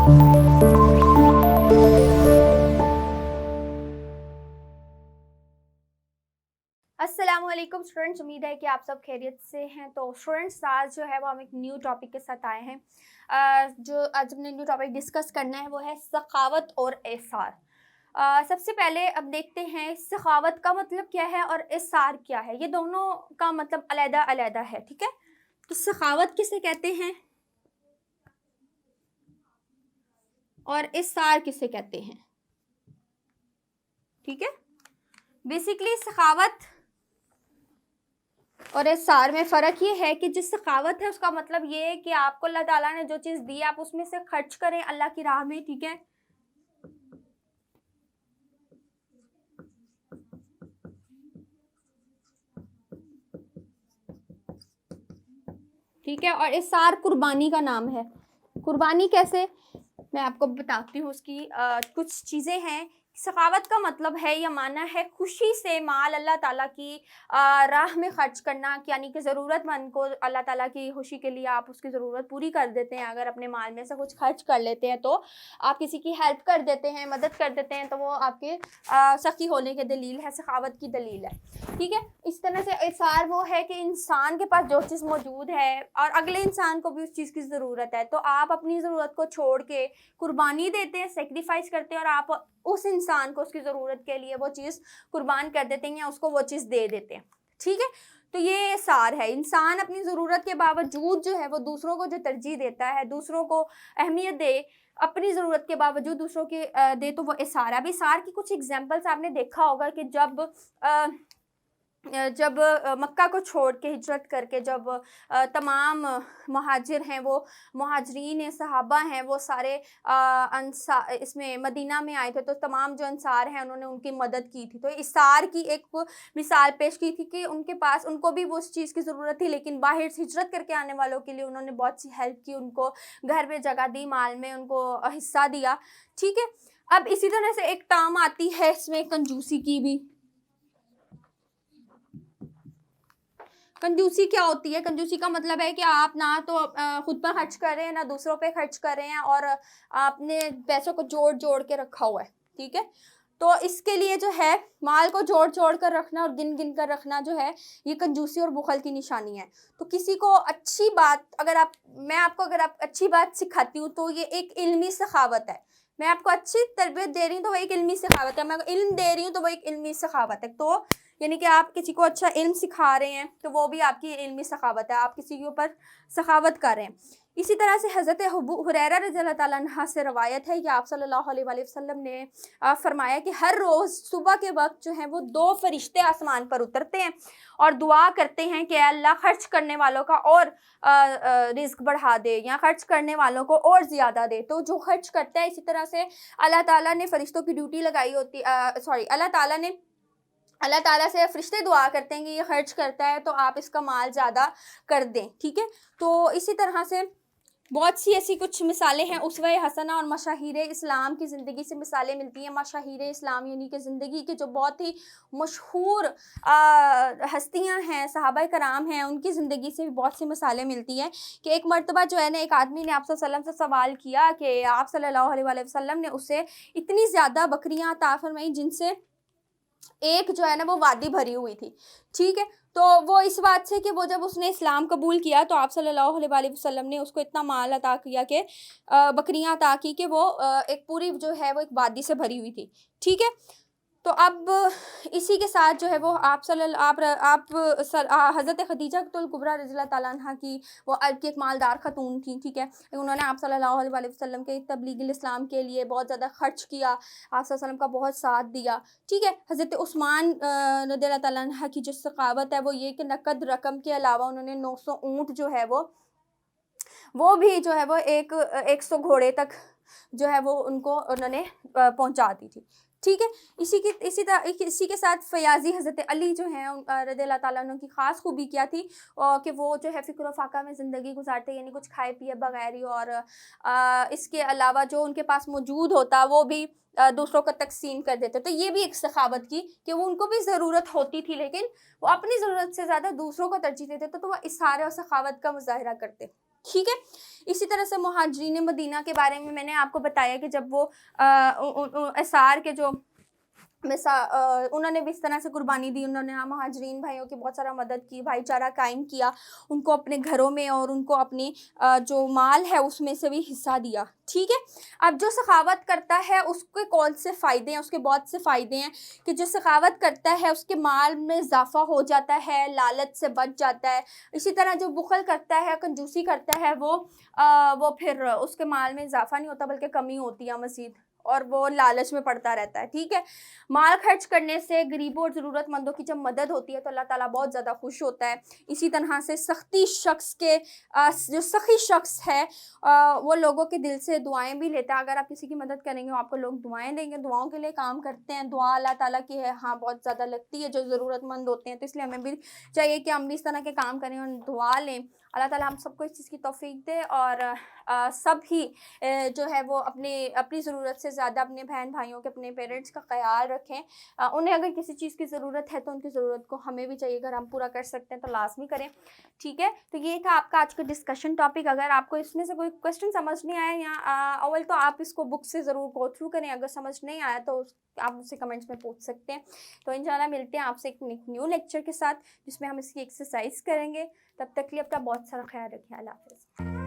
अस्सलामुअलैकुम स्टूडेंट्स, उम्मीद है कि आप सब खैरियत से हैं। तो स्टूडेंट्स, आज जो है वो हम एक न्यू टॉपिक के साथ आए हैं। जो आज हमने न्यू टॉपिक डिस्कस करना है वो है सखावत और एसार। सबसे पहले अब देखते हैं सखावत का मतलब क्या है और एसार क्या है। ये दोनों का मतलब अलग अलग है, ठीक है। तो सखावत किसे कहते हैं और एसार किसे कहते हैं, ठीक है। बेसिकली सखावत और एसार में फ़र्क ये है कि जिस सखावत है उसका मतलब ये है कि आपको अल्लाह ताला ने जो चीज़ दी आप उसमें से खर्च करें अल्लाह की राह में, ठीक है। ठीक है, और एसार कुर्बानी का नाम है। कुर्बानी कैसे, मैं आपको बताती हूँ। उसकी कुछ चीज़ें हैं। सखावत का मतलब है या माना है खुशी से माल अल्लाह ताला की राह में खर्च करना, यानी कि ज़रूरतमंद को अल्लाह ताला की खुशी के लिए आप उसकी ज़रूरत पूरी कर देते हैं। अगर अपने माल में से कुछ खर्च कर लेते हैं तो आप किसी की हेल्प कर देते हैं, मदद कर देते हैं, तो वो आपके सखी होने की दलील है, सखावत की दलील है, ठीक है। इस तरह से इसार वो है कि इंसान के पास जो चीज़ मौजूद है और अगले इंसान को भी उस चीज़ की ज़रूरत है, तो आप अपनी ज़रूरत को छोड़ के कुर्बानी देते हैं, सेक्रीफाइस करते हैं और आप उस इंसान को उसकी ज़रूरत के लिए वो चीज़ कुर्बान कर देते हैं या उसको वो चीज़ दे देते हैं, ठीक है। तो ये सार है, इंसान अपनी ज़रूरत के बावजूद जो है वो दूसरों को जो तरजीह देता है, दूसरों को अहमियत दे, अपनी ज़रूरत के बावजूद दूसरों के दे, तो वो इसार है। अभी इसार की कुछ एग्जांपल्स आपने देखा होगा कि जब मक्का को छोड़ के हिजरत करके जब तमाम महाजिर हैं, वो मुहाजिरीन सहाबा हैं, वो सारे अंसार इसमें मदीना में आए थे, तो तमाम जो अंसार हैं उन्होंने उनकी मदद की थी। तो इसार की एक मिसाल पेश की थी कि उनके पास, उनको भी वो उस चीज़ की ज़रूरत थी, लेकिन बाहर से हिजरत करके आने वालों के लिए उन्होंने बहुत सी हेल्प की, उनको घर में जगह दी, माल में उनको हिस्सा दिया, ठीक है। अब इसी तरह से एक टर्म आती है इसमें कंजूसी की भी। कंजूसी क्या होती है? कंजूसी का मतलब है कि आप ना तो खुद पर खर्च कर रहे हैं, ना दूसरों पे खर्च कर रहे हैं, और आपने पैसों को जोड़ जोड़ के रखा हुआ है, ठीक है। तो इसके लिए जो है माल को जोड़ जोड़ कर रखना और गिन गिन कर रखना जो है, ये कंजूसी और बुखल की निशानी है। तो किसी को अच्छी बात, अगर आप अच्छी बात सिखाती हूँ तो ये एक इल्मी सखावत है। मैं आपको अच्छी तरबियत दे रही हूँ तो वो एक इल्मी सखावत है। मैं इल्म दे रही हूँ तो वो एक इल्मी सखावत है। तो यानी कि आप किसी को अच्छा इल्म सिखा रहे हैं तो वो भी आपकी इल्मी सखावत है, आप किसी के ऊपर सखावत कर रहे हैं। इसी तरह से हज़रत अबू हुरैरा रज़ियल्लाहु ताला अन्हा से रवायत है कि आप सल्लल्लाहु अलैहि वसल्लम ने फरमाया कि हर रोज़ सुबह के वक्त जो है वो 2 फरिश्ते आसमान पर उतरते हैं और दुआ करते हैं कि अल्लाह खर्च करने वालों का और रिज़्क बढ़ा दे, या खर्च करने वालों को और ज़्यादा दे। तो जो खर्च करता है, इसी तरह से अल्लाह ताला ने फरिश्तों की ड्यूटी लगाई होती, अल्लाह ताला से फरिश्ते दुआ करते हैं कि ये खर्च करता है तो आप इसका माल ज़्यादा कर दें, ठीक है। तो इसी तरह से बहुत सी ऐसी कुछ मिसालें हैं। उसवे हसना और मशाहिर इस्लाम की ज़िंदगी से मिसालें मिलती हैं। मशाहिर इस्लाम यानी कि ज़िंदगी के जो बहुत ही मशहूर हस्तियां हैं, सहाबा कराम हैं, उनकी ज़िंदगी से भी बहुत सी मिसालें मिलती हैं। कि एक मरतबा जो है ना, एक आदमी ने आप सल्लल्लाहु अलैहि वसल्लम से सवाल किया कि आप सल्लल्लाहु अलैहि वसल्लम ने उसे इतनी ज़्यादा बकरियाँ अता फरमाई जिनसे एक जो है ना वो वादी भरी हुई थी, ठीक है। तो वो इस बात से कि वो जब उसने इस्लाम कबूल किया तो आप सल्लल्लाहु अलैहि वसल्लम ने उसको इतना माल अता किया कि बकरियां अता की कि वो एक पूरी जो है वो एक वादी से भरी हुई थी, ठीक है। तो अब इसी के साथ जो है वो हज़रत खदीजतुल कुबरा रज़ियल्लाहु ताला अन्हा की, वो अरब की एक मालदार खातून थी, ठीक है। उन्होंने आप सल्लल्लाहु अलैहि वसल्लम के तबलीग इस्लाम के लिए बहुत ज़्यादा खर्च किया, आप सल्लल्लाहु अलैहि वसल्लम का बहुत साथ दिया, ठीक है। हज़रत उस्मान रज़ियल्लाहु ताला अन्हा की जो सखावत है वो ये कि नकद रकम के अलावा उन्होंने 900 ऊँट जो है वो भी जो है वो 100 घोड़े तक जो है वो उनको उन्होंने पहुँचा दी थी, ठीक है। इसी के साथ फ़याज़ी हज़रत अली जो हैं रज़ियल्लाहु ताला अन्हु की ख़ास खूबी क्या थी कि वो जो है फ़िक्र फ़ाक़ा में ज़िंदगी गुज़ारते, यानी कुछ खाए पिए बगैर ही, और इसके अलावा जो उनके पास मौजूद होता वो भी दूसरों को तक़सीम कर देते। तो ये भी एक सखावत की कि वो उनको भी ज़रूरत होती थी, लेकिन वो अपनी ज़रूरत से ज़्यादा दूसरों को तरजीह देते, तो वो इशारे और सखावत का मुज़ाहिरा करते, ठीक है। इसी तरह से मुहाजिरीन मदीना के बारे में मैंने आपको बताया कि जब वो असार के जो उन्होंने भी इस तरह से कुर्बानी दी, उन्होंने महाजरीन भाइयों की बहुत सारा मदद की, भाईचारा कायम किया, उनको अपने घरों में और उनको अपनी जो माल है उसमें से भी हिस्सा दिया। ठीक है। अब जो सखावत करता है उसके कौन से फ़ायदे हैं, उसके बहुत से फ़ायदे हैं कि जो सखावत करता है उसके माल में इजाफा हो जाता है, लालच से बच जाता है। इसी तरह जो बुखल करता है, कंजूसी करता है, वो फिर उसके माल में इजाफा नहीं होता बल्कि कमी होती है मज़ीद, और वो लालच में पड़ता रहता है। ठीक है। माल खर्च करने से गरीबों और ज़रूरतमंदों की जब मदद होती है तो अल्लाह ताला बहुत ज़्यादा खुश होता है। इसी तरह से जो सखी शख्स है वो लोगों के दिल से दुआएं भी लेता है। अगर आप किसी की मदद करेंगे आपको लोग दुआएं देंगे, दुआओं के लिए काम करते हैं। दुआ अल्लाह ताला की है, हाँ, बहुत ज़्यादा लगती है जो ज़रूरतमंद होते हैं। तो इसलिए हमें भी चाहिए कि हम भी इस तरह के काम करें और दुआ लें। अल्लाह ताला हम सबको इस चीज़ की तौफीक दे और सब ही जो है वो अपनी ज़रूरत से ज़्यादा अपने बहन भाइयों के, अपने पेरेंट्स का ख्याल रखें। उन्हें अगर किसी चीज़ की ज़रूरत है तो उनकी ज़रूरत को हमें भी चाहिए, अगर हम पूरा कर सकते हैं तो लाज़मी करें। ठीक है। तो ये था आपका आज का डिस्कशन टॉपिक। अगर आपको इसमें से कोई क्वेश्चन समझ नहीं आया या अव्वल तो आप इसको बुक से ज़रूर गो थ्रू करें, अगर समझ नहीं आया तो आप मुझसे कमेंट्स में पूछ सकते हैं। तो इंशाल्लाह मिलते हैं आपसे एक न्यू लेक्चर के साथ जिसमें हम इसकी एक्सरसाइज करेंगे। तब तक के लिए अपना बहुत सारा ख्याल रखें। अल्लाह हाफ़िज़।